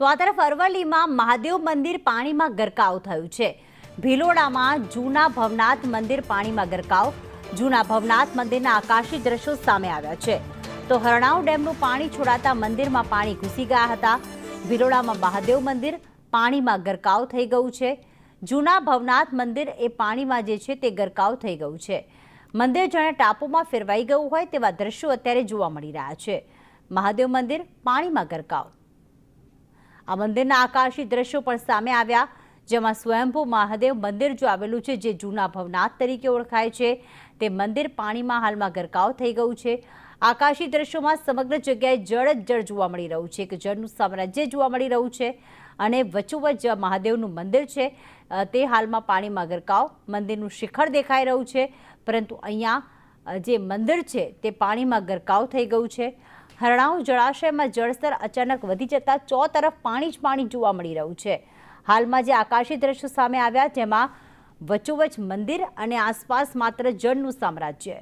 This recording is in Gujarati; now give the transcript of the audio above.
તો આ તરફ અરવલ્લીમાં મહાદેવ મંદિર પાણીમાં ગરકાવ થયું છે। ભિલોડામાં જૂના ભવનાથ મંદિર પાણીમાં ગરકાવ। જૂના ભવનાથ મંદિરના આકાશી દ્રશ્યો સામે આવ્યા છે। તો હરણાવ ડેમનું પાણી છોડાતા મંદિરમાં પાણી ઘૂસી ગયા હતા। ભિલોડામાં મહાદેવ મંદિર પાણીમાં ગરકાવ થઈ ગયું છે। જૂના ભવનાથ મંદિર એ પાણીમાં જે છે તે ગરકાવ થઈ ગયું છે। મંદિર જાણે ટાપુમાં ફેરવાઈ ગયું હોય તેવા દ્રશ્યો અત્યારે જોવા મળી રહ્યા છે। મહાદેવ મંદિર પાણીમાં ગરકાવ। આ મંદિરના આકાશી દ્રશ્યો પણ સામે આવ્યા, જેમાં સ્વયંભૂ મહાદેવ મંદિર જો આવેલું છે, જે જૂના ભવનાથ તરીકે ઓળખાય છે, તે મંદિર પાણીમાં હાલમાં ગરકાવ થઈ ગયું છે। આકાશી દ્રશ્યોમાં સમગ્ર જગ્યાએ જળ જ જળ જોવા મળી રહ્યું છે, કે જળનું સામ્રાજ્ય જોવા મળી રહ્યું છે અને વચ્ચોવચ્ચ મહાદેવનું મંદિર છે તે હાલમાં પાણીમાં ગરકાવ। મંદિરનું શિખર દેખાઈ રહ્યું છે, પરંતુ અહીંયા જે મંદિર છે તે પાણીમાં ગરકાવ થઈ ગયું છે। હરણાવ જળાશયમાં જળસ્તર અચાનક વધી જતા ચોતરફ પાણી જ પાણી જોવા મળી રહ્યું છે। હાલમાં જે આકાશી દ્રશ્યો સામે આવ્યા, જેમાં વચ્ચોવચ્ચ મંદિર અને આસપાસ માત્ર જળનું સામ્રાજ્ય।